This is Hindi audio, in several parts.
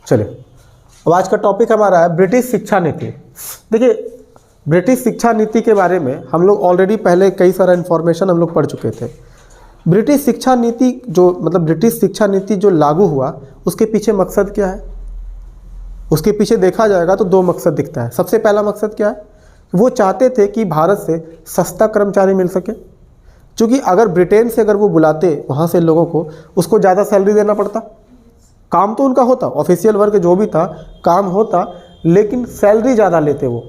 चलिए, अब आज का टॉपिक हमारा है ब्रिटिश शिक्षा नीति। देखिए, ब्रिटिश शिक्षा नीति के बारे में हम लोग ऑलरेडी पहले कई सारा इन्फॉर्मेशन हम लोग पढ़ चुके थे। ब्रिटिश शिक्षा नीति ब्रिटिश शिक्षा नीति जो लागू हुआ, उसके पीछे मकसद क्या है? उसके पीछे देखा जाएगा तो दो मकसद दिखता है। सबसे पहला मकसद क्या है? वो चाहते थे कि भारत से सस्ता कर्मचारी मिल सके, क्योंकि अगर ब्रिटेन से अगर वो बुलाते वहाँ से लोगों को, उसको ज़्यादा सैलरी देना पड़ता। काम तो उनका होता, ऑफिशियल वर्क जो भी था काम होता, लेकिन सैलरी ज़्यादा लेते वो।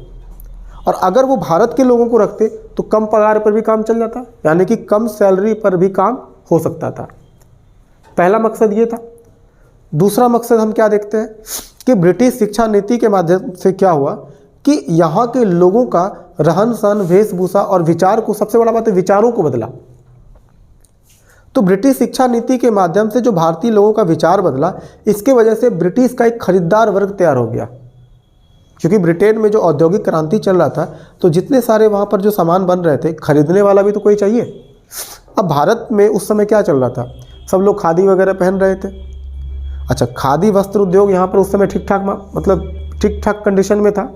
और अगर वो भारत के लोगों को रखते तो कम पगार पर भी काम चल जाता, यानी कि कम सैलरी पर भी काम हो सकता था। पहला मकसद ये था। दूसरा मकसद हम क्या देखते हैं कि ब्रिटिश शिक्षा नीति के माध्यम से क्या हुआ कि यहाँ के लोगों का रहन सहन, वेशभूषा और विचार को, सबसे बड़ा बात है विचारों को बदला। तो ब्रिटिश शिक्षा नीति के माध्यम से जो भारतीय लोगों का विचार बदला, इसके वजह से ब्रिटिश का एक खरीदार वर्ग तैयार हो गया। क्योंकि ब्रिटेन में जो औद्योगिक क्रांति चल रहा था, तो जितने सारे वहाँ पर जो सामान बन रहे थे, खरीदने वाला भी तो कोई चाहिए। अब भारत में उस समय क्या चल रहा था? सब लोग खादी वगैरह पहन रहे थे। अच्छा, खादी वस्त्र उद्योग यहाँ पर उस समय ठीक ठाक कंडीशन में था।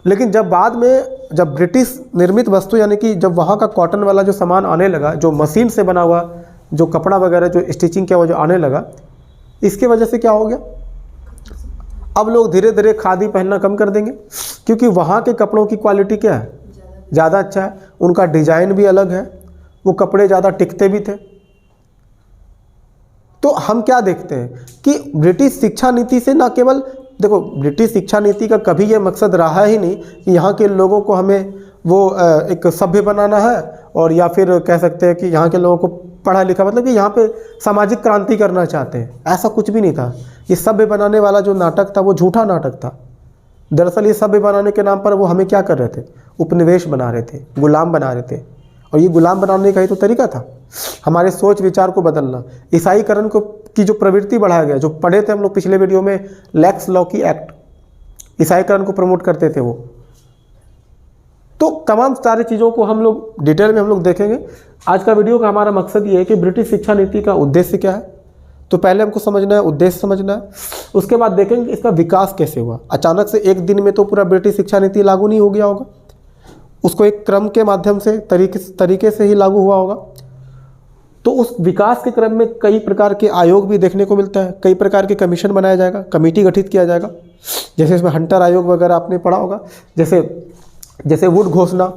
लेकिन जब बाद में जब ब्रिटिश निर्मित वस्तु, यानी कि जब वहाँ का कॉटन वाला जो सामान आने लगा, जो मशीन से बना हुआ जो कपड़ा वगैरह जो स्टिचिंग किया हुआ जो आने लगा, इसके वजह से क्या हो गया? अब लोग धीरे धीरे खादी पहनना कम कर देंगे, क्योंकि वहाँ के कपड़ों की क्वालिटी क्या है? ज़्यादा अच्छा है, उनका डिज़ाइन भी अलग है, वो कपड़े ज़्यादा टिकते भी थे। तो हम क्या देखते हैं कि ब्रिटिश शिक्षा नीति से ना केवल, देखो, ब्रिटिश शिक्षा नीति का कभी ये मकसद रहा ही नहीं कि यहाँ के लोगों को हमें वो एक सभ्य बनाना है, और या फिर कह सकते हैं कि यहाँ के लोगों को पढ़ा लिखा, मतलब कि यहाँ पे सामाजिक क्रांति करना चाहते हैं। ऐसा कुछ भी नहीं था। ये सभ्य बनाने वाला जो नाटक था वो झूठा नाटक था। दरअसल ये सभ्य बनाने के नाम पर वो हमें क्या कर रहे थे? उपनिवेश बना रहे थे, गुलाम बना रहे थे। और ये गुलाम बनाने का ही तो तरीका था, हमारे सोच विचार को बदलना। ईसाईकरण को की जो प्रवृत्ति बढ़ाया गया, जो पढ़े थे हम लोग पिछले वीडियो में, लेक्स लॉकी एक्ट, ईसाईकरण को प्रमोट करते थे वो। तो तमाम सारी चीज़ों को हम लोग डिटेल में हम लोग देखेंगे। आज का वीडियो का हमारा मकसद ये है कि ब्रिटिश शिक्षा नीति का उद्देश्य क्या है। तो पहले हमको समझना है, उद्देश्य समझना है, उसके बाद देखेंगे इसका विकास कैसे हुआ। अचानक से एक दिन में तो पूरा ब्रिटिश शिक्षा नीति लागू नहीं हो गया होगा, उसको एक क्रम के माध्यम से तरीके से ही लागू हुआ होगा। तो उस विकास के क्रम में कई प्रकार के आयोग भी देखने को मिलता है, कई प्रकार के कमीशन बनाया जाएगा, कमेटी गठित किया जाएगा। जैसे इसमें हंटर आयोग वगैरह आपने पढ़ा होगा, जैसे वुड घोषणा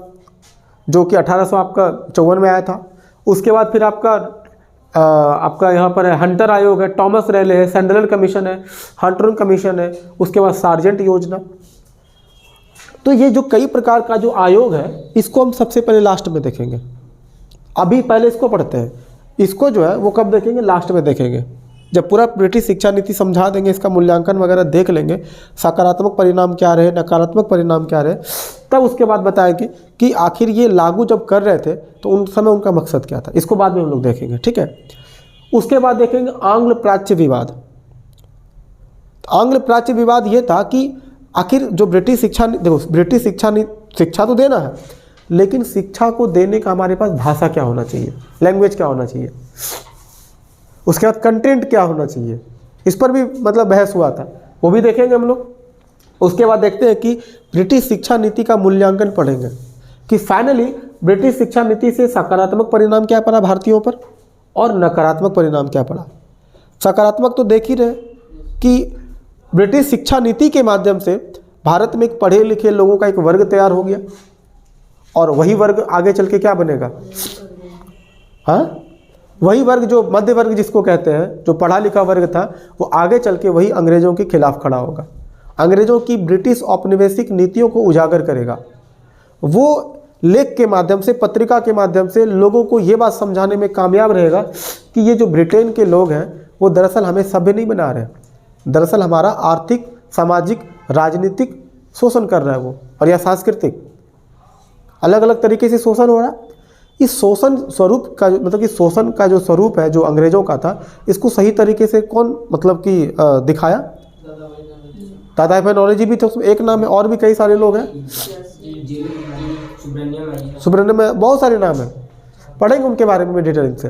जो कि 1854 में आया था। उसके बाद फिर आपका यहाँ पर है हंटर आयोग है, टॉमस रेले है, सैंडलर कमीशन है, हंटर कमीशन है, उसके बाद सार्जेंट योजना। तो ये जो कई प्रकार का जो आयोग है, इसको हम सबसे पहले लास्ट में देखेंगे। अभी पहले इसको पढ़ते हैं, इसको जो है वो कब देखेंगे? लास्ट में देखेंगे, जब पूरा ब्रिटिश शिक्षा नीति समझा देंगे, इसका मूल्यांकन वगैरह देख लेंगे, सकारात्मक परिणाम क्या रहे, नकारात्मक परिणाम क्या रहे, तब उसके बाद बताएंगे कि आखिर ये लागू जब कर रहे थे तो उन समय उनका मकसद क्या था। इसको बाद में हम लोग देखेंगे, ठीक है। उसके बाद देखेंगे आंग्ल प्राच्य विवाद। आंग्ल प्राच्य विवाद ये था कि आखिर जो ब्रिटिश शिक्षा, देखो, ब्रिटिश शिक्षा तो देना है, लेकिन शिक्षा को देने का हमारे पास भाषा क्या होना चाहिए, लैंग्वेज क्या होना चाहिए, उसके बाद कंटेंट क्या होना चाहिए, इस पर भी मतलब बहस हुआ था, वो भी देखेंगे हम लोग। उसके बाद देखते हैं कि ब्रिटिश शिक्षा नीति का मूल्यांकन पढ़ेंगे कि फाइनली ब्रिटिश शिक्षा नीति से सकारात्मक परिणाम क्या पड़ा भारतीयों पर और नकारात्मक परिणाम क्या पड़ा। सकारात्मक तो देख ही रहे कि ब्रिटिश शिक्षा नीति के माध्यम से भारत में एक पढ़े लिखे लोगों का एक वर्ग तैयार हो गया, और वही वर्ग आगे चल के क्या बनेगा? हाँ, वही वर्ग जो मध्य वर्ग जिसको कहते हैं, जो पढ़ा लिखा वर्ग था, वो आगे चल के वही अंग्रेजों के खिलाफ खड़ा होगा, अंग्रेजों की ब्रिटिश औपनिवेशिक नीतियों को उजागर करेगा। वो लेख के माध्यम से, पत्रिका के माध्यम से लोगों को ये बात समझाने में कामयाब रहेगा कि ये जो ब्रिटेन के लोग हैं वो दरअसल हमें सभ्य नहीं बना रहे, दरअसल हमारा आर्थिक, सामाजिक, राजनीतिक शोषण कर रहा है वो, और या सांस्कृतिक, अलग अलग तरीके से शोषण हो रहा है। इस शोषण स्वरूप का मतलब कि शोषण का जो स्वरूप है जो अंग्रेजों का था, इसको सही तरीके से कौन मतलब कि दिखाया? दादा भाई नौरोजी भी थे, उसमें एक नाम है, और भी कई सारे लोग हैं, सुब्रमण्यम में बहुत सारे नाम हैं, पढ़ेंगे उनके बारे में डिटेलिंग से।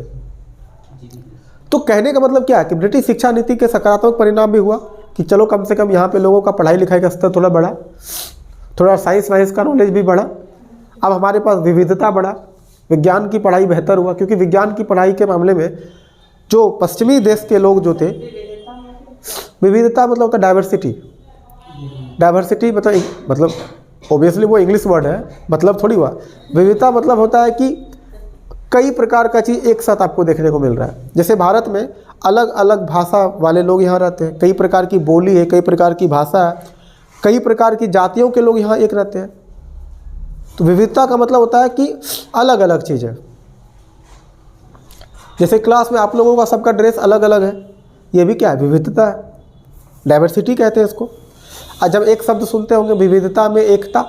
तो कहने का मतलब क्या है कि ब्रिटिश शिक्षा नीति के सकारात्मक परिणाम भी हुआ कि चलो कम से कम यहाँ पे लोगों का पढ़ाई लिखाई का स्तर थोड़ा बढ़ा, थोड़ा साइंस वाइंस का नॉलेज भी बढ़ा। अब हमारे पास विविधता बढ़ा, विज्ञान की पढ़ाई बेहतर हुआ, क्योंकि विज्ञान की पढ़ाई के मामले में जो पश्चिमी देश के लोग जो थे, विविधता मतलब होता है डाइवर्सिटी। डाइवर्सिटी मतलब ओबियसली वो इंग्लिश वर्ड है, मतलब थोड़ी हुआ। विविधता मतलब होता है कि कई प्रकार का चीज़ एक साथ आपको देखने को मिल रहा है। जैसे भारत में अलग अलग भाषा वाले लोग यहाँ रहते हैं, कई प्रकार की बोली है, कई प्रकार की भाषा है, कई प्रकार की जातियों के लोग यहाँ एक रहते हैं। तो विविधता का मतलब होता है कि अलग अलग चीज़ें। जैसे क्लास में आप लोगों का सबका ड्रेस अलग अलग है, ये भी क्या है? विविधता है, डाइवर्सिटी कहते हैं इसको। और जब एक शब्द सुनते होंगे विविधता में एकता,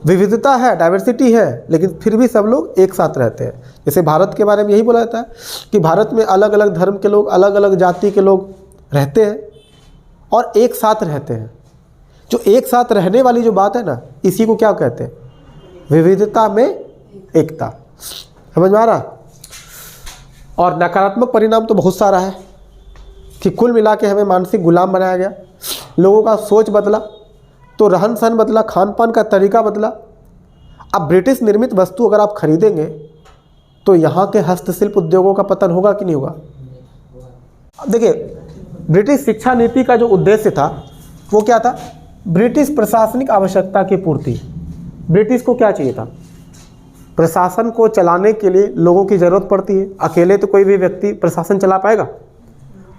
विविधता है, डाइवर्सिटी है, लेकिन फिर भी सब लोग एक साथ रहते हैं। जैसे भारत के बारे में यही बोला जाता है कि भारत में अलग अलग धर्म के लोग, अलग अलग जाति के लोग रहते हैं और एक साथ रहते हैं। जो एक साथ रहने वाली जो बात है ना, इसी को क्या कहते हैं? विविधता में एकता। समझ में आ रहा? और नकारात्मक परिणाम तो बहुत सारा है कि कुल मिला के हमें मानसिक गुलाम बनाया गया, लोगों का सोच बदला, तो रहन सहन बदला, खान पान का तरीका बदला। अब ब्रिटिश निर्मित वस्तु अगर आप खरीदेंगे तो यहाँ के हस्तशिल्प उद्योगों का पतन होगा कि नहीं होगा? अब देखिए, ब्रिटिश शिक्षा नीति का जो उद्देश्य था वो क्या था? ब्रिटिश प्रशासनिक आवश्यकता की पूर्ति। ब्रिटिश को क्या चाहिए था? प्रशासन को चलाने के लिए लोगों की ज़रूरत पड़ती है, अकेले तो कोई भी व्यक्ति प्रशासन चला पाएगा।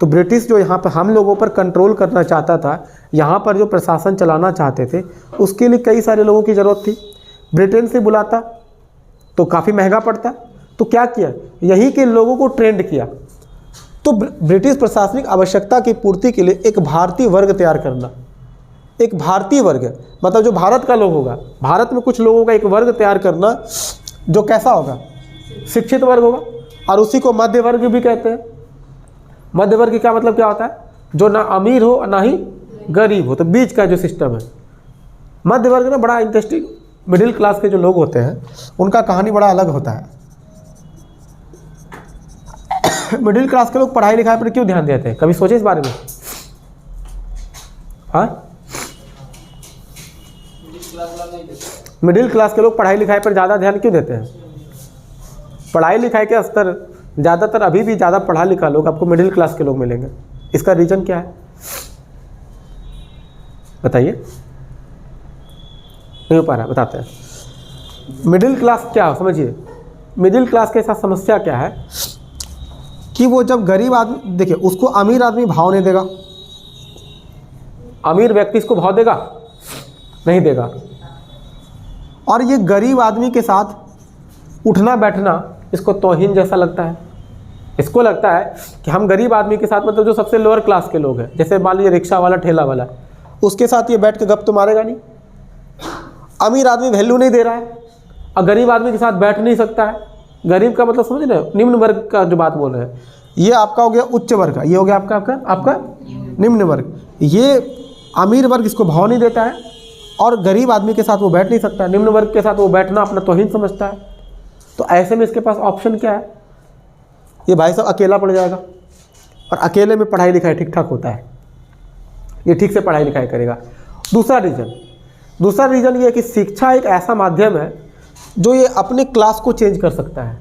तो ब्रिटिश जो यहाँ पर हम लोगों पर कंट्रोल करना चाहता था, यहाँ पर जो प्रशासन चलाना चाहते थे, उसके लिए कई सारे लोगों की ज़रूरत थी। ब्रिटेन से बुलाता तो काफ़ी महंगा पड़ता, तो क्या किया? यहीं के लोगों को ट्रेंड किया। तो ब्रिटिश प्रशासनिक आवश्यकता की पूर्ति के लिए एक भारतीय वर्ग तैयार करना, एक भारतीय वर्ग मतलब जो भारत का लोग होगा, भारत में कुछ लोगों का एक वर्ग तैयार करना जो कैसा होगा? शिक्षित वर्ग होगा। और उसी को मध्य वर्ग भी कहते हैं। मध्य वर्ग का मतलब क्या होता है? जो ना अमीर हो ना ही गरीब हो, तो बीच का जो सिस्टम है मध्य वर्ग ना, बड़ा इंटरेस्टिंग। मिडिल क्लास के जो लोग होते हैं उनका कहानी बड़ा अलग होता है। मिडिल क्लास के लोग पढ़ाई लिखाई पर क्यों ध्यान देते हैं? कभी सोचे इस बारे में? हाँ, मिडिल क्लास के लोग पढ़ाई लिखाई पर ज़्यादा ध्यान क्यों देते हैं? पढ़ाई लिखाई का स्तर ज़्यादातर अभी भी ज़्यादा पढ़ा लिखा लोग आपको मिडिल क्लास के लोग मिलेंगे। इसका रीज़न क्या है बताइए? नहीं हो पा रहा, बताते हैं। मिडिल क्लास क्या समझिए, मिडिल क्लास के साथ समस्या क्या है कि वो जब गरीब आदमी, देखिए उसको अमीर आदमी भाव नहीं देगा। अमीर व्यक्ति इसको भाव देगा? नहीं देगा। और ये गरीब आदमी के साथ उठना बैठना इसको तौहीन जैसा लगता है। इसको लगता है कि हम गरीब आदमी के साथ, मतलब जो सबसे लोअर क्लास के लोग हैं, जैसे मान लीजिए रिक्शा वाला, ठेला वाला, उसके साथ ये बैठ के गप तो मारेगा नहीं। अमीर आदमी वैल्यू नहीं दे रहा है और गरीब आदमी के साथ बैठ नहीं सकता है। गरीब का मतलब समझ रहे हो? निम्न वर्ग का जो बात बोल रहे हैं, ये आपका हो गया उच्च वर्ग का, ये हो गया आपका निम्न वर्ग। ये अमीर वर्ग इसको भाव नहीं देता है और गरीब आदमी के साथ वो बैठ नहीं सकता है। निम्न वर्ग के साथ वो बैठना अपना तौहीन समझता है। तो ऐसे में इसके पास ऑप्शन क्या है? ये भाई साहब अकेला पड़ जाएगा, और अकेले में पढ़ाई लिखाई ठीक ठाक होता है, ये ठीक से पढ़ाई लिखाई करेगा। दूसरा रीज़न ये है कि शिक्षा एक ऐसा माध्यम है जो ये अपने क्लास को चेंज कर सकता है।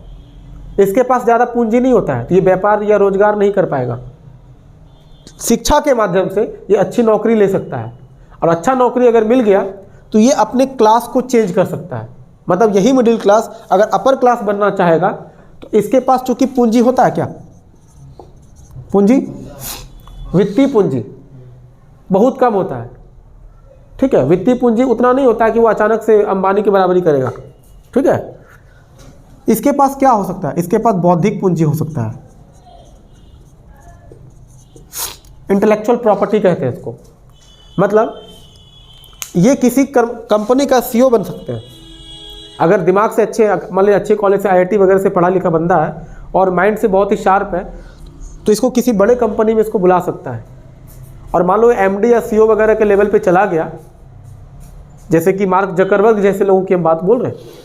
इसके पास ज़्यादा पूंजी नहीं होता है, तो ये व्यापार या रोजगार नहीं कर पाएगा। शिक्षा के माध्यम से ये अच्छी नौकरी ले सकता है, और अच्छा नौकरी अगर मिल गया तो ये अपने क्लास को चेंज कर सकता है। मतलब यही मिडिल क्लास अगर अपर क्लास बनना चाहेगा तो इसके पास चूंकि पूंजी होता है, क्या पूंजी? वित्तीय पूंजी बहुत कम होता है। ठीक है, वित्तीय पूंजी उतना नहीं होता है कि वो अचानक से अंबानी की बराबरी करेगा। ठीक है, इसके पास क्या हो सकता है? इसके पास बौद्धिक पूंजी हो सकता है, इंटेलेक्चुअल प्रॉपर्टी कहते हैं इसको। मतलब ये किसी कंपनी का सीईओ बन सकते हैं अगर दिमाग से अच्छे, मान लीजिए अच्छे कॉलेज से, आईआईटी वगैरह से पढ़ा लिखा बंदा है और माइंड से बहुत ही शार्प है, तो इसको किसी बड़े कंपनी में इसको बुला सकता है। और मान लो एमडी या सीईओ वगैरह के लेवल पे चला गया, जैसे कि मार्क जकरबर्ग जैसे लोगों की हम बात बोल रहे हैं।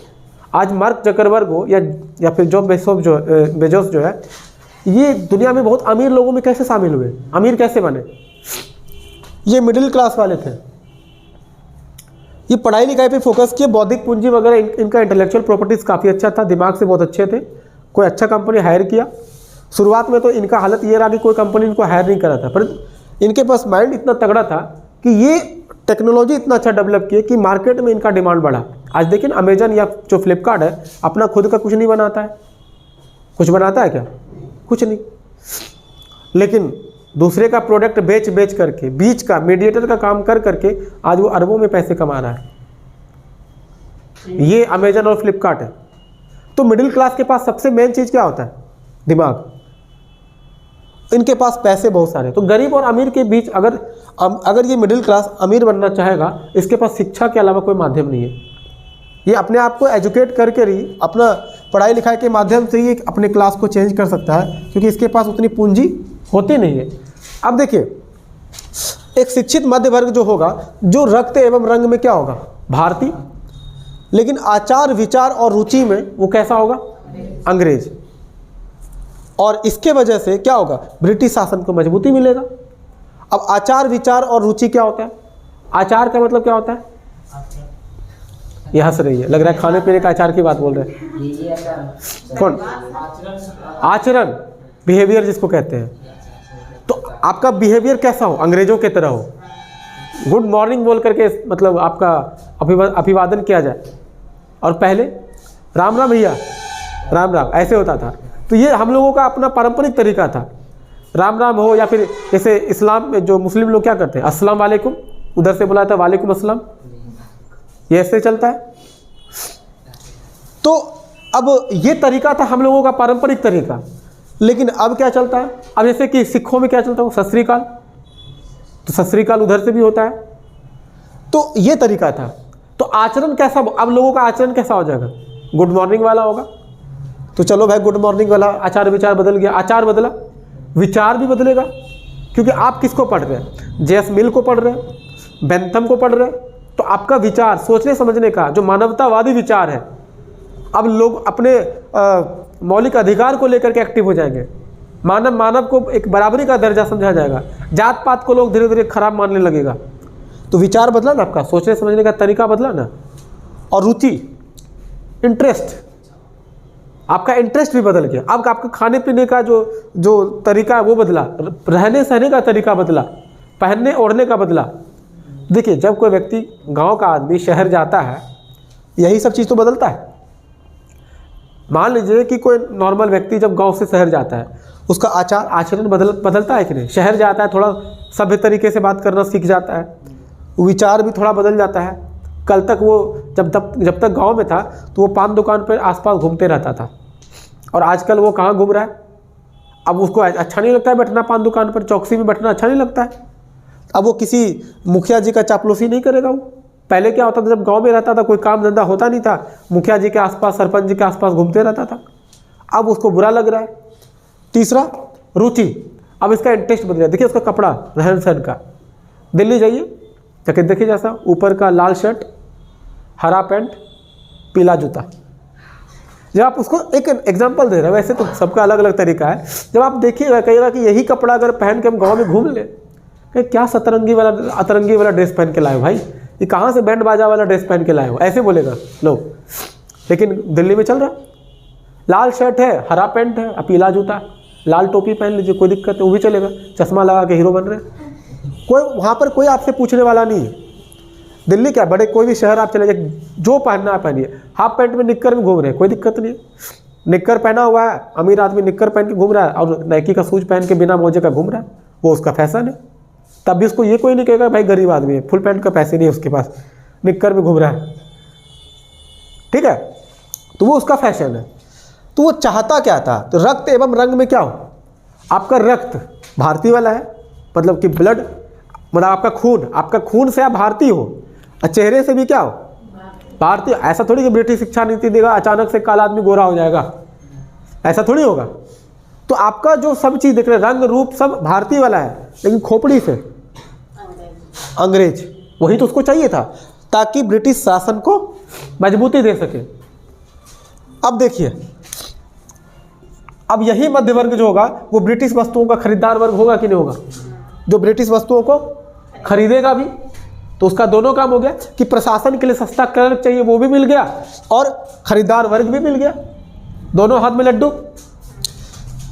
आज मार्क जकरबर्ग हो या फिर जॉब बेजोस जो है, ये दुनिया में बहुत अमीर लोगों में कैसे शामिल हुए, अमीर कैसे बने? ये मिडिल क्लास वाले थे, ये पढ़ाई लिखाई पे फोकस किए, बौद्धिक पूंजी वगैरह इनका इंटेलेक्चुअल प्रॉपर्टीज़ काफ़ी अच्छा था, दिमाग से बहुत अच्छे थे, कोई अच्छा कंपनी हायर किया। शुरुआत में तो इनका हालत ये रहा कि कोई कंपनी इनको हायर नहीं करा था, पर इनके पास माइंड इतना तगड़ा था कि ये टेक्नोलॉजी इतना अच्छा डेवलप किए कि मार्केट में इनका डिमांड बढ़ा। आज देखिए ना, अमेजन या जो फ्लिपकार्ट है अपना खुद का कुछ नहीं बनाता है, कुछ बनाता है क्या? कुछ नहीं, लेकिन दूसरे का प्रोडक्ट बेच करके, बीच का मीडिएटर का काम कर करके आज वो अरबों में पैसे कमा रहा है। ये अमेजन और फ्लिपकार्ट है। तो मिडिल क्लास के पास सबसे मेन चीज़ क्या होता है? दिमाग। इनके पास पैसे बहुत सारे। तो गरीब और अमीर के बीच अगर ये मिडिल क्लास अमीर बनना चाहेगा, इसके पास शिक्षा के अलावा कोई माध्यम नहीं है। ये अपने आप को एजुकेट करके ही, अपना पढ़ाई लिखाई के माध्यम से ही अपने क्लास को चेंज कर सकता है, क्योंकि इसके पास उतनी पूंजी होती नहीं है। अब देखिए, एक शिक्षित मध्य वर्ग जो होगा, जो रक्त एवं रंग में क्या होगा? भारतीय, लेकिन आचार विचार और रुचि में वो कैसा होगा? अंग्रेज। और इसके वजह से क्या होगा? ब्रिटिश शासन को मजबूती मिलेगा। अब आचार विचार और रुचि क्या होता है? आचार का मतलब क्या होता है? ये हंस रही है, लग रहा है खाने पीने का आचार की बात बोल रहे हैं। कौन? आचरण, बिहेवियर जिसको कहते हैं। तो आपका बिहेवियर कैसा हो? अंग्रेजों के तरह हो। गुड मॉर्निंग बोल करके मतलब आपका अभिवादन किया जाए, और पहले राम राम भैया, राम राम, ऐसे होता था। तो ये हम लोगों का अपना पारंपरिक तरीका था। राम राम हो, या फिर जैसे इस्लाम में जो मुस्लिम लोग क्या करते हैं, अस्सलाम वालेकुम, उधर से बुलाता है वालेकुम अस्सलाम, ये ऐसे चलता है। तो अब ये तरीका था हम लोगों का पारंपरिक तरीका। लेकिन अब क्या चलता है? अब जैसे कि सिखों में क्या चलता है? सत श्री अकाल, तो सत श्री अकाल उधर से भी होता है। तो ये तरीका था। तो आचरण कैसा, अब लोगों का आचरण कैसा हो जाएगा? गुड मॉर्निंग वाला होगा। तो चलो भाई, गुड मॉर्निंग वाला, आचार विचार बदल गया, आचार बदला, विचार भी बदलेगा। क्योंकि आप किसको पढ़ रहे हैं? जेएस मिल को पढ़ रहे हैं, बेंथम को पढ़ रहे हैं। तो आपका विचार, सोचने समझने का जो मानवतावादी विचार है, अब लोग अपने मौलिक अधिकार को लेकर के एक्टिव हो जाएंगे। मानव को एक बराबरी का दर्जा समझा जाएगा। जात पात को लोग धीरे धीरे खराब मानने लगेगा। तो विचार बदला ना, आपका सोचने समझने का तरीका बदला ना। और रुचि, इंटरेस्ट, आपका इंटरेस्ट भी बदल गया। अब आपका खाने पीने का जो तरीका है वो बदला, रहने सहने का तरीका बदला, पहनने ओढ़ने का बदला। देखिए, जब कोई व्यक्ति, गांव का आदमी शहर जाता है, यही सब चीज़ तो बदलता है। मान लीजिए कि कोई नॉर्मल व्यक्ति जब गांव से शहर जाता है, उसका आचरण बदलता है कि नहीं? शहर जाता है, थोड़ा सभ्य तरीके से बात करना सीख जाता है, विचार भी थोड़ा बदल जाता है। कल तक वो जब तक गांव में था तो वो पान दुकान पर आसपास घूमते रहता था, और आजकल वो कहाँ घूम रहा है? अब उसको अच्छा नहीं लगता है बैठना पान दुकान पर, चौकसी में बैठना अच्छा नहीं लगता है। अब वो किसी मुखिया जी का चापलूसी नहीं करेगा। वो पहले क्या होता था, जब गांव में रहता था, कोई काम धंधा होता नहीं था, मुखिया जी के आसपास, सरपंच जी के आसपास घूमते रहता था। अब उसको बुरा लग रहा है। तीसरा, रुचि, अब इसका इंटरेस्ट बदल गया। देखिए उसका कपड़ा, रहन सहन का, दिल्ली जाइए, जाके देखिए, जैसा ऊपर का लाल शर्ट, हरा पैंट, पीला जूता। जब आप उसको, एक एग्जाम्पल दे रहे हैं, वैसे तो सबका अलग अलग तरीका है। जब आप देखिएगा, कहिएगा कि यही कपड़ा अगर पहन के हम गाँव में घूम लें, क्या अतरंगी वाला ड्रेस पहन के लाए हो भाई, ये कहाँ से बैंड बाजा वाला ड्रेस पहन के लाए हो, ऐसे बोलेगा लोग। लेकिन दिल्ली में चल रहा, लाल शर्ट है, हरा पैंट है, पीला जूता, लाल टोपी पहन लीजिए, कोई दिक्कत है, वो भी चलेगा। चश्मा लगा के हीरो बन रहे, कोई वहाँ पर कोई आपसे पूछने वाला नहीं है। दिल्ली क्या, बड़े कोई भी शहर आप चले जाए, जो पहनना है पहनिए। हाफ पैंट में निक्कर में घूम रहे हैं, कोई दिक्कत नहीं है। निक्कर पहना हुआ है, अमीर आदमी निक्कर पहन के घूम रहा है, और नाइकी का शूज पहन के बिना मोजे का घूम रहा है, वो उसका फैशन है। तब भी उसको ये कोई नहीं कहेगा भाई गरीब आदमी है, फुल पैंट का पैसे नहीं है उसके पास, निक्कर में घूम रहा है, ठीक है। तो वो उसका फैशन है। तो वो चाहता क्या था? तो रक्त एवं रंग में क्या हो? आपका रक्त भारतीय वाला है, मतलब कि ब्लड, मतलब आपका खून से आप भारतीय हो, और चेहरे से भी क्या हो? भारतीय। ऐसा थोड़ी कि ब्रिटिश शिक्षा नीति देगा अचानक से काला आदमी गोरा हो जाएगा, ऐसा थोड़ी होगा। तो आपका जो सब चीज़ देख रहे हैं, रंग रूप सब भारतीय वाला है, लेकिन खोपड़ी से अंग्रेज। वही तो उसको चाहिए था, ताकि ब्रिटिश शासन को मजबूती दे सके। अब देखिए, अब यही मध्य वर्ग जो होगा वो ब्रिटिश वस्तुओं का खरीदार वर्ग होगा कि नहीं होगा, जो ब्रिटिश वस्तुओं को खरीदेगा भी। तो उसका दोनों काम हो गया कि प्रशासन के लिए सस्ता क्लर्क चाहिए वो भी मिल गया और खरीदार वर्ग भी मिल गया, दोनों हाथ में लड्डू।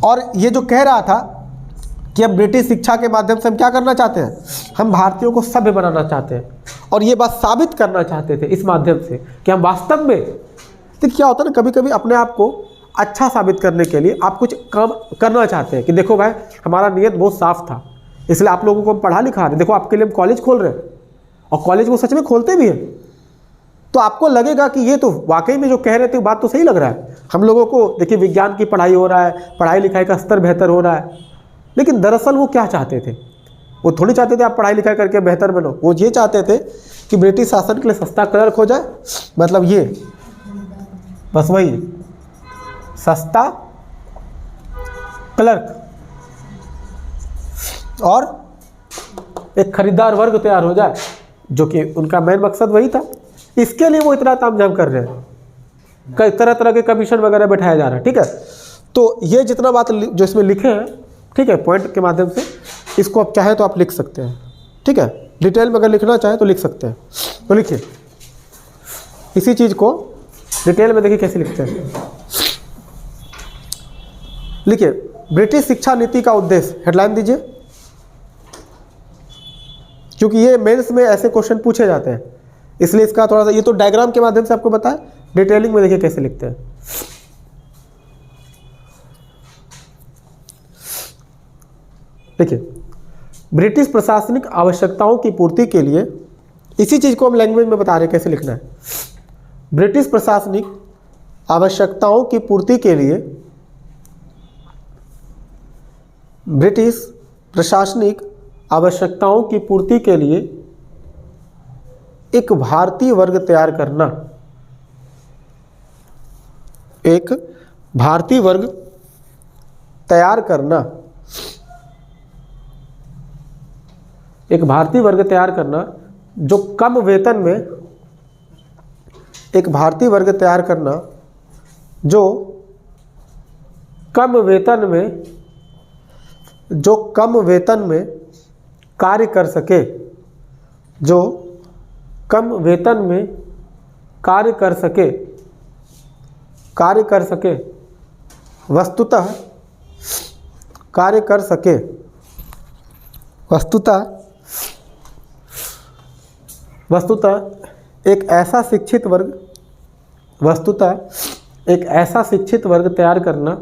और ये जो कह रहा था कि हम ब्रिटिश शिक्षा के माध्यम से हम क्या करना चाहते हैं, हम भारतीयों को सभ्य बनाना चाहते हैं, और ये बात साबित करना चाहते थे इस माध्यम से कि हम वास्तव में, तो क्या होता है ना, कभी कभी अपने आप को अच्छा साबित करने के लिए आप कुछ काम करना चाहते हैं कि देखो भाई हमारा नियत बहुत साफ था, इसलिए आप लोगों को हम पढ़ा लिखा रहे, देखो आपके लिए हम कॉलेज खोल रहे हैं, और कॉलेज वो सच में खोलते भी हैं। तो आपको लगेगा कि ये तो वाकई में जो कह रहे थे बात तो सही लग रहा है, हम लोगों को देखिए विज्ञान की पढ़ाई हो रहा है, पढ़ाई लिखाई का स्तर बेहतर हो रहा है। लेकिन दरअसल वो क्या चाहते थे, वो थोड़ी चाहते थे आप पढ़ाई लिखाई करके बेहतर बनो, वो ये चाहते थे कि ब्रिटिश शासन के लिए सस्ता क्लर्क हो जाए, मतलब ये बस वही सस्ता क्लर्क, और एक खरीदार वर्ग तैयार हो जाए, जो कि उनका मेन मकसद वही था। इसके लिए वो इतना तामझाम कर रहे हैं, कई तरह तरह के कमीशन वगैरह बैठाया जा रहा है। ठीक है, तो ये जितना बात जो इसमें लिखे हैं, ठीक है, पॉइंट के माध्यम से इसको आप चाहे तो आप लिख सकते हैं। ठीक है, डिटेल में अगर लिखना चाहे तो लिख सकते हैं, तो लिखिए इसी चीज़ को डिटेल में, देखिए कैसे लिखते हैं। लिखिए ब्रिटिश शिक्षा नीति का उद्देश्य, हेडलाइन दीजिए, क्योंकि ये मेंस में ऐसे क्वेश्चन पूछे जाते हैं, इसलिए इसका थोड़ा सा, ये तो डायग्राम के माध्यम से आपको बताएं, डिटेलिंग में देखिए कैसे लिखते हैं। देखिए ब्रिटिश प्रशासनिक आवश्यकताओं की पूर्ति के लिए, इसी चीज को हम लैंग्वेज में बता रहे हैं कैसे लिखना है। ब्रिटिश प्रशासनिक आवश्यकताओं की पूर्ति के लिए, ब्रिटिश प्रशासनिक आवश्यकताओं की पूर्ति के लिए एक भारतीय वर्ग तैयार करना, एक भारतीय वर्ग तैयार करना, एक भारतीय वर्ग तैयार करना जो कम वेतन में, एक भारतीय वर्ग तैयार करना जो कम वेतन में, जो कम वेतन में कार्य कर सके, जो कम वेतन में कार्य कर सके, कार्य कर सके, वस्तुतः कार्य कर सके, वस्तुतः एक ऐसा शिक्षित वर्ग, वस्तुतः एक ऐसा शिक्षित वर्ग तैयार करना,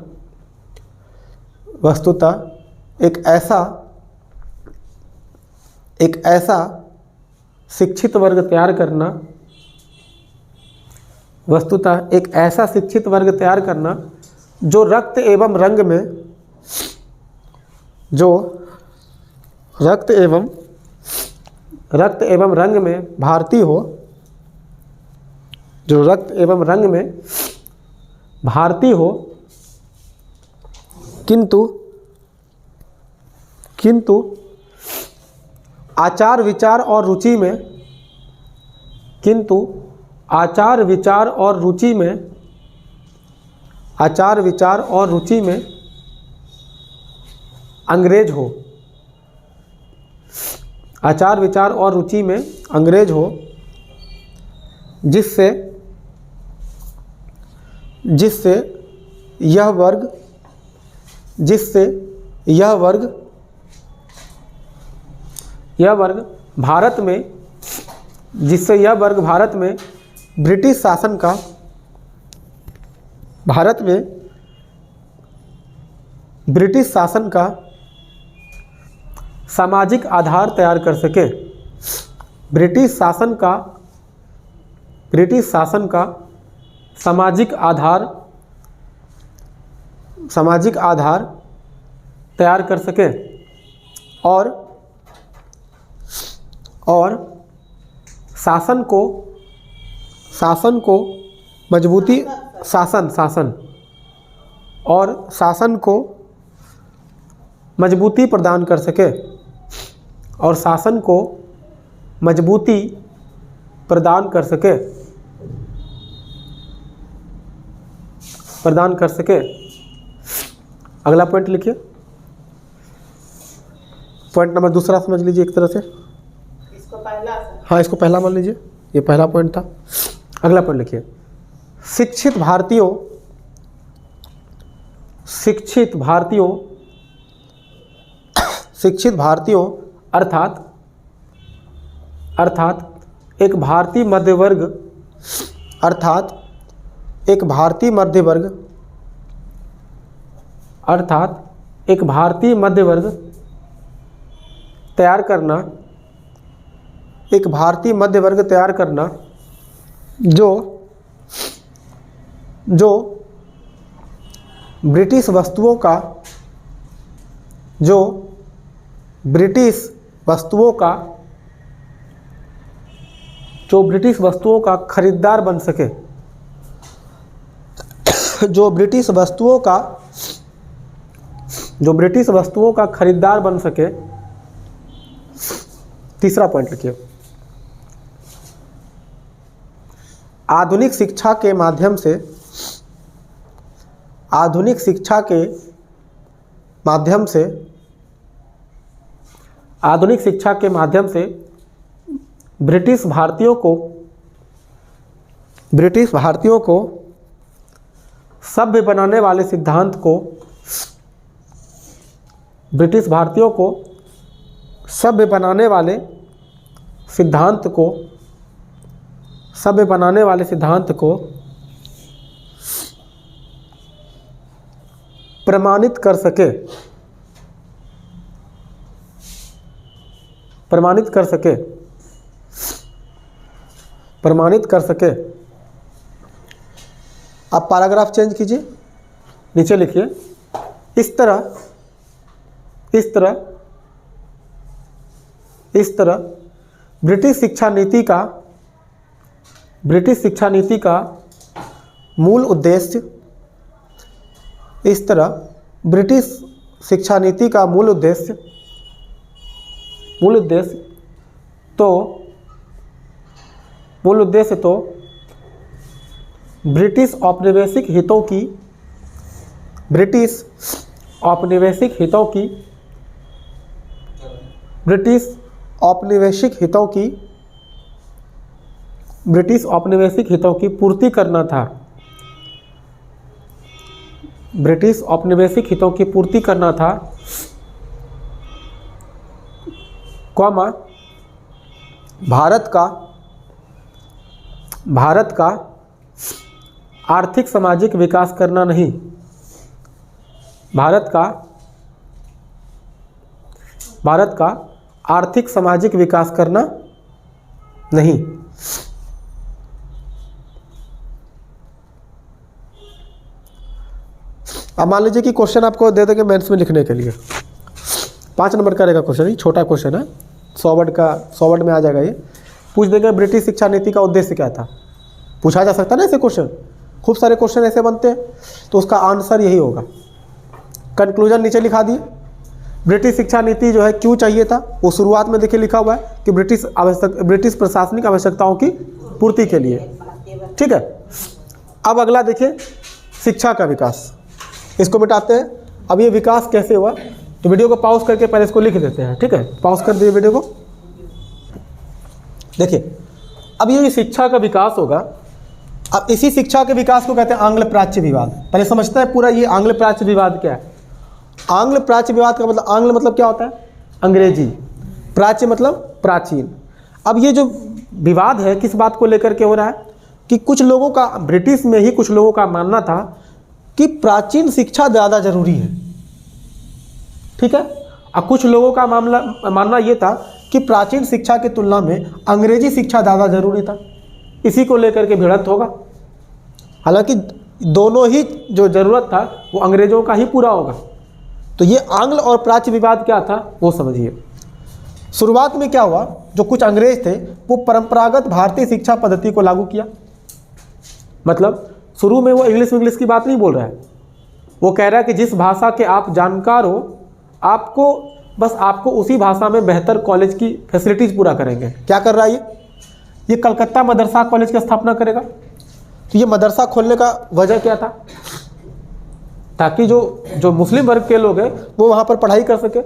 वस्तुतः एक ऐसा शिक्षित वर्ग तैयार करना, वस्तुतः एक ऐसा शिक्षित वर्ग तैयार करना जो रक्त एवं रंग में, जो रक्त एवं रंग में भारतीय हो, जो रक्त एवं रंग में भारतीय हो, किंतु आचार विचार और रुचि में, किंतु आचार विचार और रुचि में, आचार विचार और रुचि में अंग्रेज हो, आचार विचार और रुचि में अंग्रेज हो, जिससे यह वर्ग भारत में, जिससे यह वर्ग भारत में ब्रिटिश शासन का, भारत में ब्रिटिश शासन का सामाजिक आधार तैयार कर सके, ब्रिटिश शासन का सामाजिक आधार तैयार कर सके, और शासन को मजबूती, और शासन को मजबूती प्रदान कर सके, और शासन को मजबूती प्रदान कर सके, अगला पॉइंट लिखिए, पॉइंट नंबर दूसरा समझ लीजिए एक तरह से। इसको पहला, हाँ इसको पहला मान लीजिए, ये पहला पॉइंट था। अगला पॉइंट लिखिए, शिक्षित भारतीयों अर्थात एक भारतीय मध्य वर्ग तैयार करना जो ब्रिटिश वस्तुओं का खरीदार बन सके, जो ब्रिटिश वस्तुओं का खरीदार बन सके। तीसरा पॉइंट लिखिए, आधुनिक शिक्षा के माध्यम से ब्रिटिश भारतीयों को सभ्य बनाने वाले सिद्धांत को प्रमाणित कर सके। आप पैराग्राफ चेंज कीजिए, नीचे लिखिए, इस तरह ब्रिटिश शिक्षा नीति का मूल उद्देश्य तो ब्रिटिश औपनिवेशिक हितों की पूर्ति करना था, कॉमा भारत का आर्थिक सामाजिक विकास करना नहीं। भारत का आर्थिक सामाजिक विकास करना नहीं। अब मान लीजिए कि क्वेश्चन आपको दे देंगे मेंस में लिखने के लिए, 5 नंबर का रहेगा क्वेश्चन, ये छोटा क्वेश्चन है, 100 वर्ड में आ जाएगा। ये पूछ देंगे ब्रिटिश शिक्षा नीति का उद्देश्य क्या था, पूछा जा सकता है ना ऐसे क्वेश्चन, खूब सारे क्वेश्चन ऐसे बनते हैं, तो उसका आंसर यही होगा। कंक्लूजन नीचे लिखा दिए, ब्रिटिश शिक्षा नीति जो है क्यों चाहिए था, वो शुरुआत में देखिए लिखा हुआ है कि ब्रिटिश प्रशासनिक आवश्यकताओं की पूर्ति के लिए, ठीक है। अब अगला देखिए, शिक्षा का विकास, इसको मिटाते हैं। अब ये विकास कैसे हुआ, तो वीडियो को पॉज करके पहले इसको लिख देते हैं, ठीक है, पॉज कर दिए वीडियो को। देखिए अब ये शिक्षा का विकास होगा, अब इसी शिक्षा के विकास को कहते हैं आंग्ल प्राच्य विवाद। पहले समझते हैं पूरा ये आंग्ल प्राच्य विवाद क्या है। आंग्ल प्राच्य विवाद का मतलब, आंग्ल मतलब क्या होता है, अंग्रेजी, प्राच्य मतलब प्राचीन। अब ये जो विवाद है किस बात को लेकर के हो रहा है कि कुछ लोगों का, ब्रिटिश में ही कुछ लोगों का मानना था कि प्राचीन शिक्षा ज़्यादा जरूरी है, ठीक है, और कुछ लोगों का मानना ये था कि प्राचीन शिक्षा की तुलना में अंग्रेजी शिक्षा ज़्यादा जरूरी था। इसी को लेकर के भिड़ंत होगा, हालांकि दोनों ही जो ज़रूरत था वो अंग्रेजों का ही पूरा होगा। तो ये आंग्ल और प्राच्य विवाद क्या था वो समझिए। शुरुआत में क्या हुआ, जो कुछ अंग्रेज थे वो परंपरागत भारतीय शिक्षा पद्धति को लागू किया। मतलब शुरू में वो इंग्लिश की बात नहीं बोल रहा है, वो कह रहा है कि जिस भाषा के आप जानकार हो, आपको उसी भाषा में बेहतर कॉलेज की फैसिलिटीज़ पूरा करेंगे। क्या कर रहा है ये कलकत्ता मदरसा कॉलेज की स्थापना करेगा। तो ये मदरसा खोलने का वजह क्या था, ताकि जो मुस्लिम वर्ग के लोग हैं वो वहाँ पर पढ़ाई कर सके,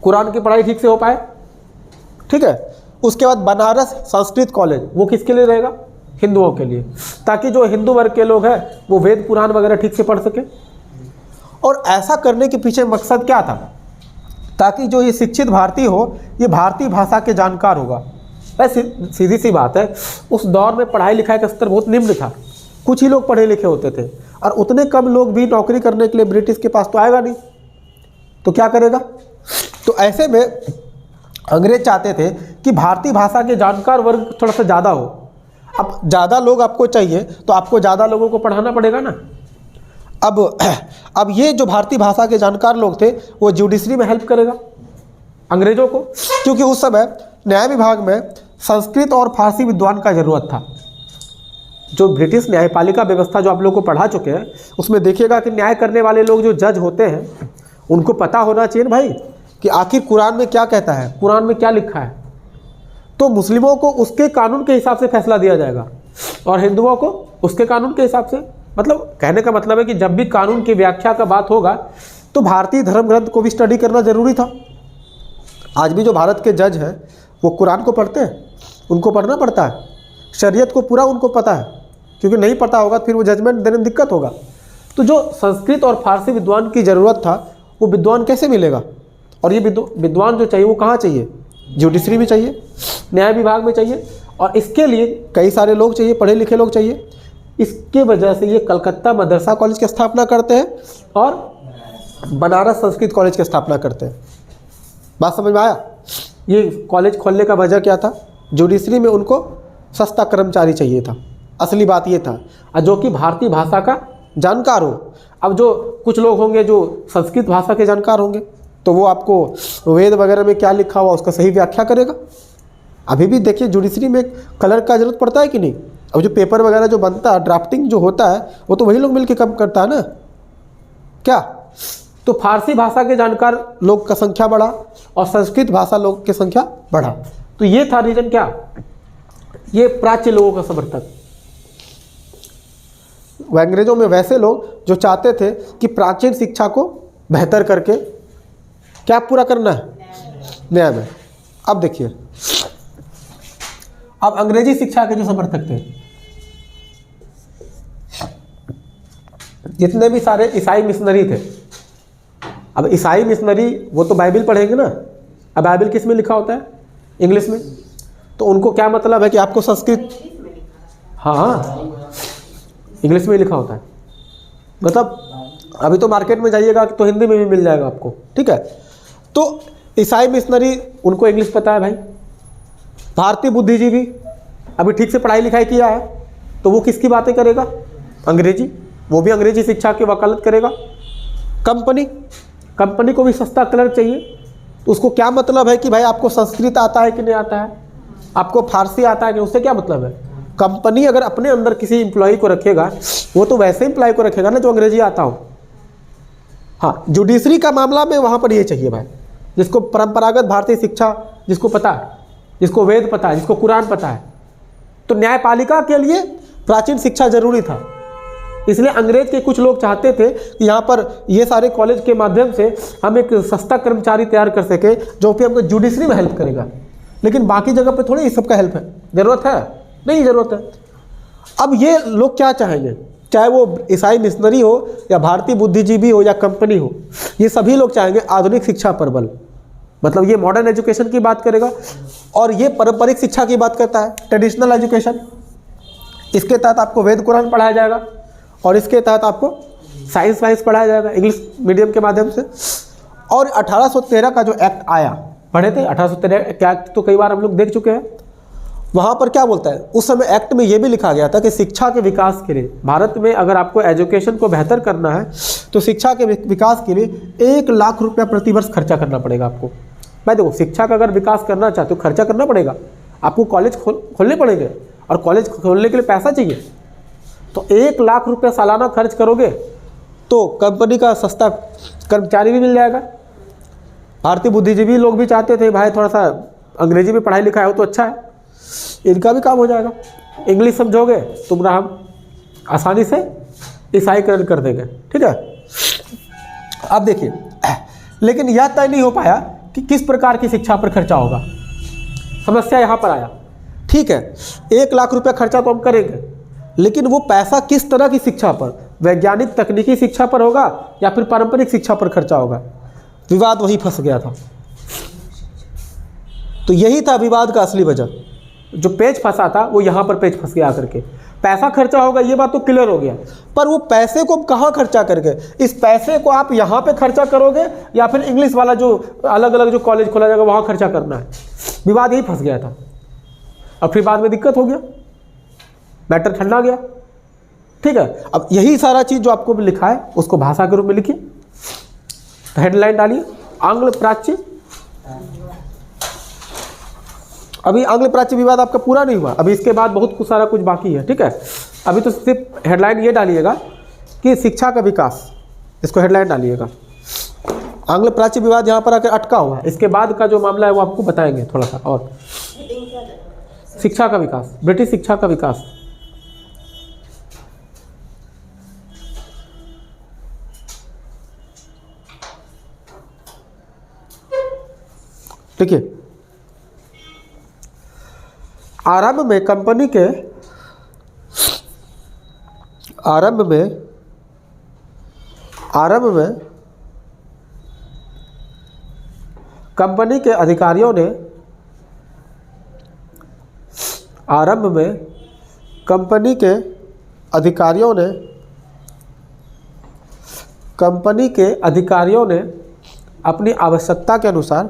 कुरान की पढ़ाई ठीक से हो पाए। ठीक है, उसके बाद बनारस संस्कृत कॉलेज, वो किसके लिए रहेगा? हिंदुओं के लिए, ताकि जो हिंदू वर्ग के लोग हैं वो वेद पुराण वगैरह ठीक से पढ़ सके। और ऐसा करने के पीछे मकसद क्या था? ताकि जो ये शिक्षित भारतीय हो, ये भारतीय भाषा के जानकार होगा। वैसे सीधी सी बात है, उस दौर में पढ़ाई लिखाई का स्तर बहुत निम्न था, कुछ ही लोग पढ़े लिखे होते थे, और उतने कम लोग भी नौकरी करने के लिए ब्रिटिश के पास तो आएगा नहीं, तो क्या करेगा? तो ऐसे में अंग्रेज चाहते थे कि भारतीय भाषा के जानकार वर्ग थोड़ा सा ज़्यादा हो। अब ज़्यादा लोग आपको चाहिए तो आपको ज़्यादा लोगों को पढ़ाना पड़ेगा ना। अब ये जो भारतीय भाषा के जानकार लोग थे वो जुडिशरी में हेल्प करेगा अंग्रेज़ों को, क्योंकि उस समय न्याय विभाग में संस्कृत और फारसी विद्वान का ज़रूरत था। जो ब्रिटिश न्यायपालिका व्यवस्था जो आप लोग को पढ़ा चुके हैं, उसमें देखिएगा कि न्याय करने वाले लोग जो जज होते हैं उनको पता होना चाहिए ना भाई कि आखिर कुरान में क्या कहता है, कुरान में क्या लिखा है। तो मुस्लिमों को उसके कानून के हिसाब से फैसला दिया जाएगा और हिंदुओं को उसके कानून के हिसाब से। मतलब कहने का मतलब है कि जब भी कानून की व्याख्या का बात होगा तो भारतीय धर्म ग्रंथ को भी स्टडी करना ज़रूरी था। आज भी जो भारत के जज हैं वो कुरान को पढ़ते हैं, उनको पढ़ना पड़ता है, शरीयत को पूरा उनको पता है, क्योंकि नहीं पता होगा फिर वो जजमेंट देने में दिक्कत होगा। तो जो संस्कृत और फारसी विद्वान की ज़रूरत था वो विद्वान कैसे मिलेगा? और ये विद्वान जो चाहिए वो कहाँ चाहिए? जुडिशरी में चाहिए, न्याय विभाग में चाहिए, और इसके लिए कई सारे लोग चाहिए, पढ़े लिखे लोग चाहिए। इसके वजह से ये कलकत्ता मदरसा कॉलेज की स्थापना करते हैं और बनारस संस्कृत कॉलेज की स्थापना करते हैं। बात समझ में आया? ये कॉलेज खोलने का वजह क्या था? जुडिशरी में उनको सस्ता कर्मचारी चाहिए था, असली बात ये था, और जो कि भारतीय भाषा का जानकार हो। अब जो कुछ लोग होंगे जो संस्कृत भाषा के जानकार होंगे तो वो आपको वेद वगैरह में क्या लिखा हुआ उसका सही व्याख्या करेगा। अभी भी देखिए जुडिशरी में कलर का जरूरत पड़ता है कि नहीं? अब जो पेपर वगैरह जो बनता है, ड्राफ्टिंग जो होता है, वो तो वही लोग मिलकर कम करता है ना क्या? तो फारसी भाषा के जानकार लोग का संख्या बढ़ा और संस्कृत भाषा लोग की संख्या बढ़ा। तो ये था रीजन क्या? ये प्राच्य लोगों का समर्थक। अंग्रेजों में वैसे लोग जो चाहते थे कि प्राचीन शिक्षा को बेहतर करके क्या पूरा करना है? न्याय में। अब देखिए, अब अंग्रेजी शिक्षा के जो समर्थक थे, जितने भी सारे ईसाई मिशनरी थे, अब ईसाई मिशनरी वो तो बाइबल पढ़ेंगे ना। अब बाइबल किस में लिखा होता है? इंग्लिश में। तो उनको क्या मतलब है कि आपको संस्कृत, हाँ इंग्लिश में ही लिखा होता है। मतलब अभी तो मार्केट में जाइएगा तो हिंदी में भी मिल जाएगा आपको, ठीक है। तो ईसाई मिशनरी उनको इंग्लिश पता है भाई। भारतीय बुद्धिजीवी अभी ठीक से पढ़ाई लिखाई किया है तो वो किसकी बातें करेगा? अंग्रेजी, वो भी अंग्रेजी शिक्षा की वकालत करेगा। कंपनी को भी सस्ता कलर चाहिए, तो उसको क्या मतलब है कि भाई आपको संस्कृत आता है कि नहीं आता है, आपको फारसी आता है कि, उससे क्या मतलब है? कंपनी अगर अपने अंदर किसी एम्प्लॉय को रखेगा वो तो वैसे एम्प्लॉय को रखेगा ना जो अंग्रेजी आता हो। हाँ, जुडिशरी का मामला में वहाँ पर ये चाहिए भाई, जिसको परंपरागत भारतीय शिक्षा जिसको पता है, जिसको वेद पता है, जिसको कुरान पता है। तो न्यायपालिका के लिए प्राचीन शिक्षा जरूरी था। इसलिए अंग्रेज के कुछ लोग चाहते थे कि यहाँ पर ये सारे कॉलेज के माध्यम से हम एक सस्ता कर्मचारी तैयार कर सके जो कि हमको जुडिशरी में हेल्प करेगा। लेकिन बाकी जगह पे थोड़ी इस सब का हेल्प है, ज़रूरत है नहीं, ज़रूरत है। अब ये लोग क्या चाहेंगे, चाहे वो ईसाई मिशनरी हो या भारतीय बुद्धिजीवी हो या कंपनी हो, ये सभी लोग चाहेंगे आधुनिक शिक्षा पर बल। मतलब ये मॉडर्न एजुकेशन की बात करेगा और ये पारंपरिक शिक्षा की बात करता है, ट्रेडिशनल एजुकेशन। इसके तहत आपको वेद कुरान पढ़ाया जाएगा और इसके तहत आपको साइंस वाइंस पढ़ाया जाएगा इंग्लिश मीडियम के माध्यम से। और 1813 का जो एक्ट आया, पढ़े थे 1813 का एक्ट, तो कई बार हम लोग देख चुके हैं। वहाँ पर क्या बोलता है, उस समय एक्ट में ये भी लिखा गया था कि शिक्षा के विकास के लिए भारत में अगर आपको एजुकेशन को बेहतर करना है तो शिक्षा के विकास के लिए 1 लाख रुपया प्रतिवर्ष खर्चा करना पड़ेगा आपको। भाई देखो, शिक्षा का अगर विकास करना चाहते हो खर्चा करना पड़ेगा, आपको कॉलेज खोलने पड़ेंगे और कॉलेज खोलने के लिए पैसा चाहिए। तो 1 लाख रुपया सालाना खर्च करोगे तो कंपनी का सस्ता कर्मचारी भी मिल जाएगा। भारतीय बुद्धिजीवी लोग भी चाहते थे भाई थोड़ा सा अंग्रेजी में पढ़ाई लिखाई हो तो अच्छा है, इनका भी काम हो जाएगा। इंग्लिश समझोगे तुम हम आसानी से ईसाईकरण कर देंगे, ठीक है। अब देखिए, लेकिन यह तय नहीं हो पाया कि किस प्रकार की शिक्षा पर खर्चा होगा। समस्या यहाँ पर आया, ठीक है 1 लाख रुपया खर्चा तो हम करेंगे, लेकिन वो पैसा किस तरह की शिक्षा पर, वैज्ञानिक तकनीकी शिक्षा पर होगा या फिर पारंपरिक शिक्षा पर खर्चा होगा। विवाद वहीं फंस गया था। तो यही था विवाद का असली वजह, जो पेच फंसा था वो यहाँ पर पेच फंस गया आकर के। पैसा खर्चा होगा ये बात तो क्लियर हो गया, पर वो पैसे को कहाँ खर्चा करके, इस पैसे को आप यहाँ पे खर्चा करोगे या फिर इंग्लिश वाला जो अलग अलग जो कॉलेज खोला जाएगा वहाँ खर्चा करना है। विवाद यही फंस गया था और फिर बाद में दिक्कत हो गया, मैटर ठंडा गया। ठीक है, अब यही सारा चीज़ जो आपको भी लिखा है उसको भाषा के रूप में लिखिए। तो हेडलाइन डालिए आंग्ल प्राच्य। अभी आंग्ल प्राच्य विवाद आपका पूरा नहीं हुआ, अभी इसके बाद बहुत कुछ सारा कुछ बाकी है। ठीक है, अभी तो सिर्फ हेडलाइन ये डालिएगा कि शिक्षा का विकास, इसको हेडलाइन डालिएगा। आंग्ल प्राच्य विवाद यहाँ पर आकर अटका हुआ है, इसके बाद का जो मामला है वो आपको बताएंगे थोड़ा सा। और शिक्षा का विकास, ब्रिटिश शिक्षा का विकास। देखिए, आरंभ में कंपनी के आरंभ में कंपनी के अधिकारियों ने कंपनी के अधिकारियों ने अपनी आवश्यकता के अनुसार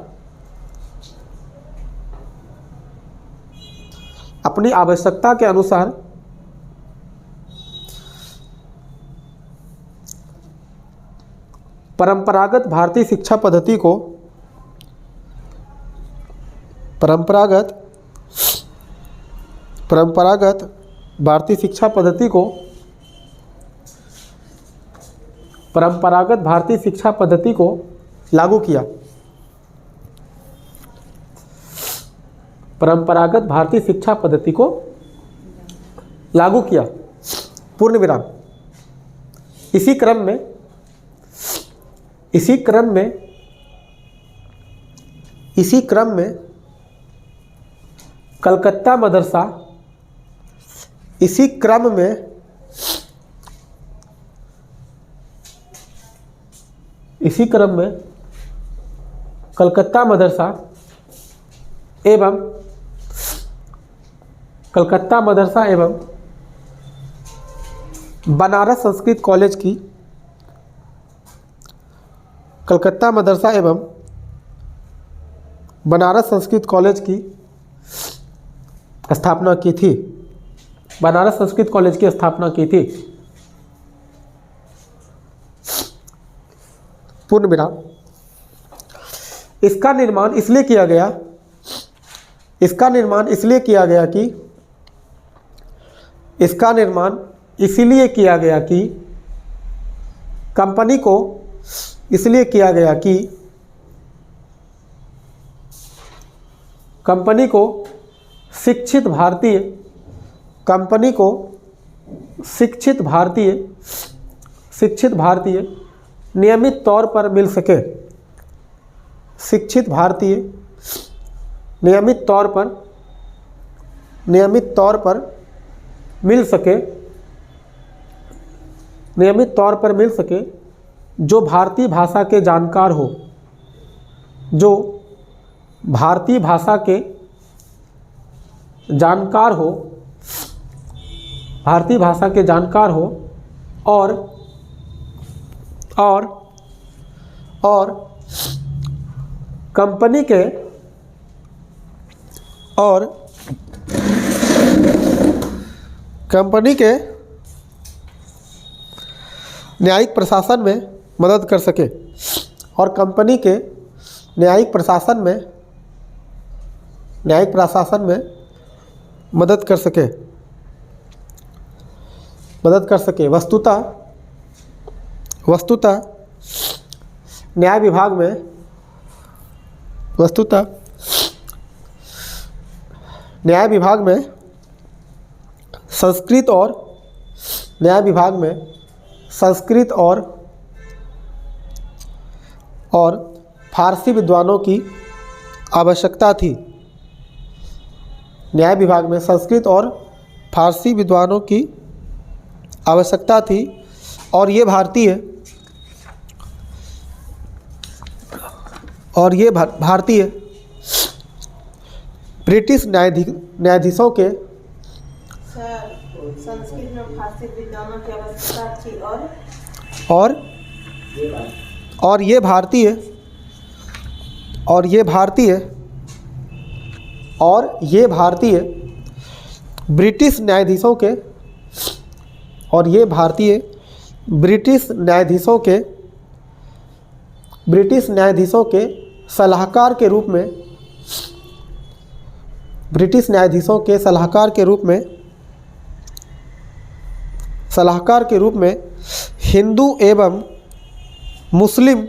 परंपरागत भारतीय शिक्षा पद्धति को परंपरागत भारतीय शिक्षा पद्धति को लागू किया। परंपरागत भारतीय शिक्षा पद्धति को लागू किया, पूर्ण विराम। इसी क्रम में कलकत्ता मदरसा एवं बनारस संस्कृत कॉलेज की स्थापना की थी। बनारस संस्कृत कॉलेज की स्थापना की थी, पूर्ण विराम। इसका निर्माण इसलिए किया गया कि कंपनी को शिक्षित भारतीय नियमित तौर पर मिल सके। जो भारतीय भाषा के जानकार हो, और कंपनी के न्यायिक प्रशासन में मदद कर सके। वस्तुतः न्याय विभाग में संस्कृत और फारसी विद्वानों की आवश्यकता थी। न्याय विभाग में संस्कृत और फारसी विद्वानों की आवश्यकता थी और ये भारतीय ब्रिटिश न्यायाधीशों के सर, संस्कृत में फारसी विद्वानों की आवश्यकता थी और ये भारतीय ब्रिटिश न्यायाधीशों के सलाहकार के रूप में हिंदू एवं मुस्लिम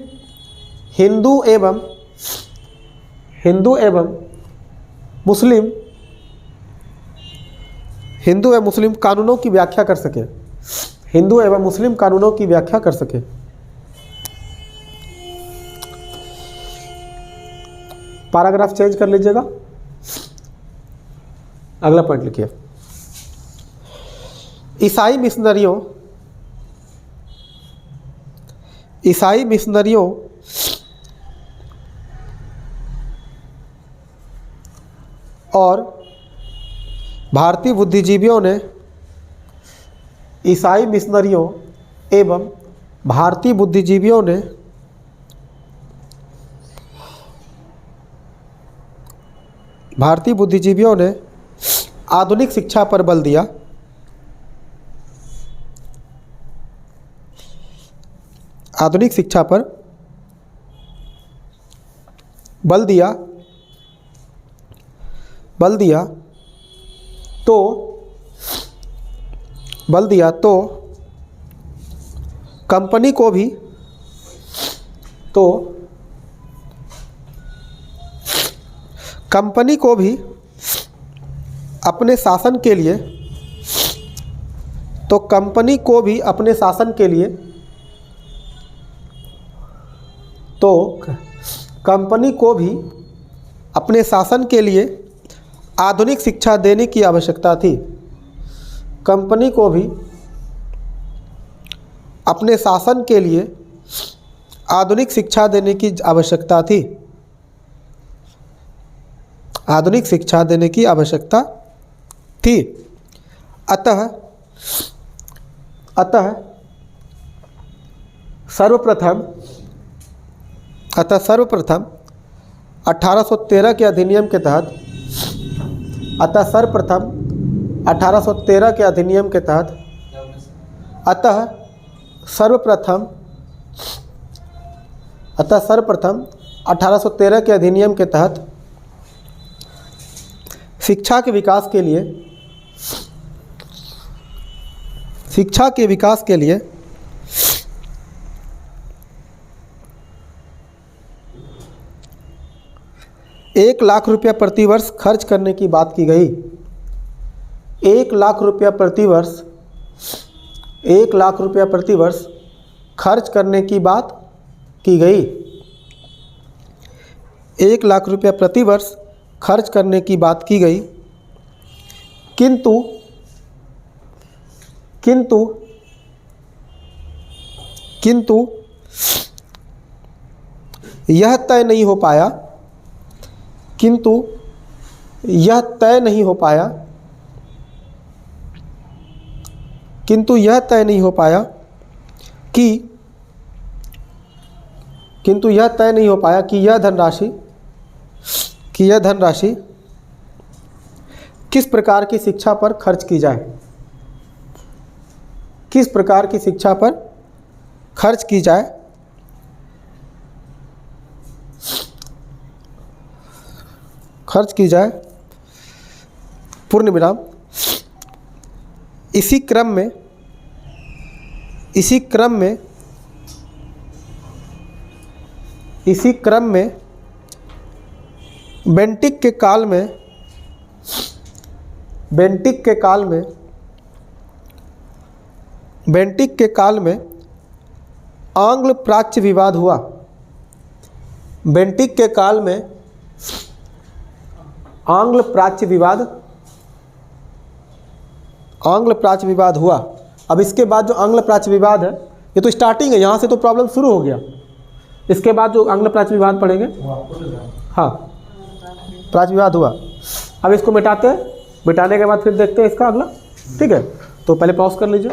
कानूनों की व्याख्या कर सके। पैराग्राफ चेंज कर लीजिएगा, अगला पॉइंट लिखिए। ईसाई मिशनरियों और भारतीय बुद्धिजीवियों ने आधुनिक शिक्षा पर बल दिया। तो कंपनी को भी अपने शासन के लिए आधुनिक शिक्षा देने की आवश्यकता थी। अतः सर्वप्रथम 1813 के अधिनियम के तहत 1813 के अधिनियम के तहत शिक्षा के विकास के लिए 1 लाख रुपया प्रतिवर्ष खर्च करने की बात की गई। 1 लाख रुपया प्रतिवर्ष खर्च करने की बात की गई। 1 लाख रुपया प्रतिवर्ष खर्च करने की बात की गई, किंतु यह तय नहीं हो पाया कि यह धनराशि किस प्रकार की शिक्षा पर खर्च की जाए। पूर्ण विराम। इसी क्रम में बेंटिक के काल में आंग्ल प्राच्य विवाद हुआ। बेंटिक के काल में आंग्ल प्राच्य विवाद हुआ। अब इसके बाद जो आंग्ल प्राच्य विवाद है, ये तो स्टार्टिंग है, यहाँ से तो प्रॉब्लम शुरू हो गया। इसके बाद जो आंग्ल प्राच्य विवाद पढ़ेंगे, हाँ प्राच्य विवाद हुआ। अब इसको मिटाते हैं, मिटाने के बाद फिर देखते हैं इसका अगला। ठीक है, तो पहले पॉज कर लीजिए।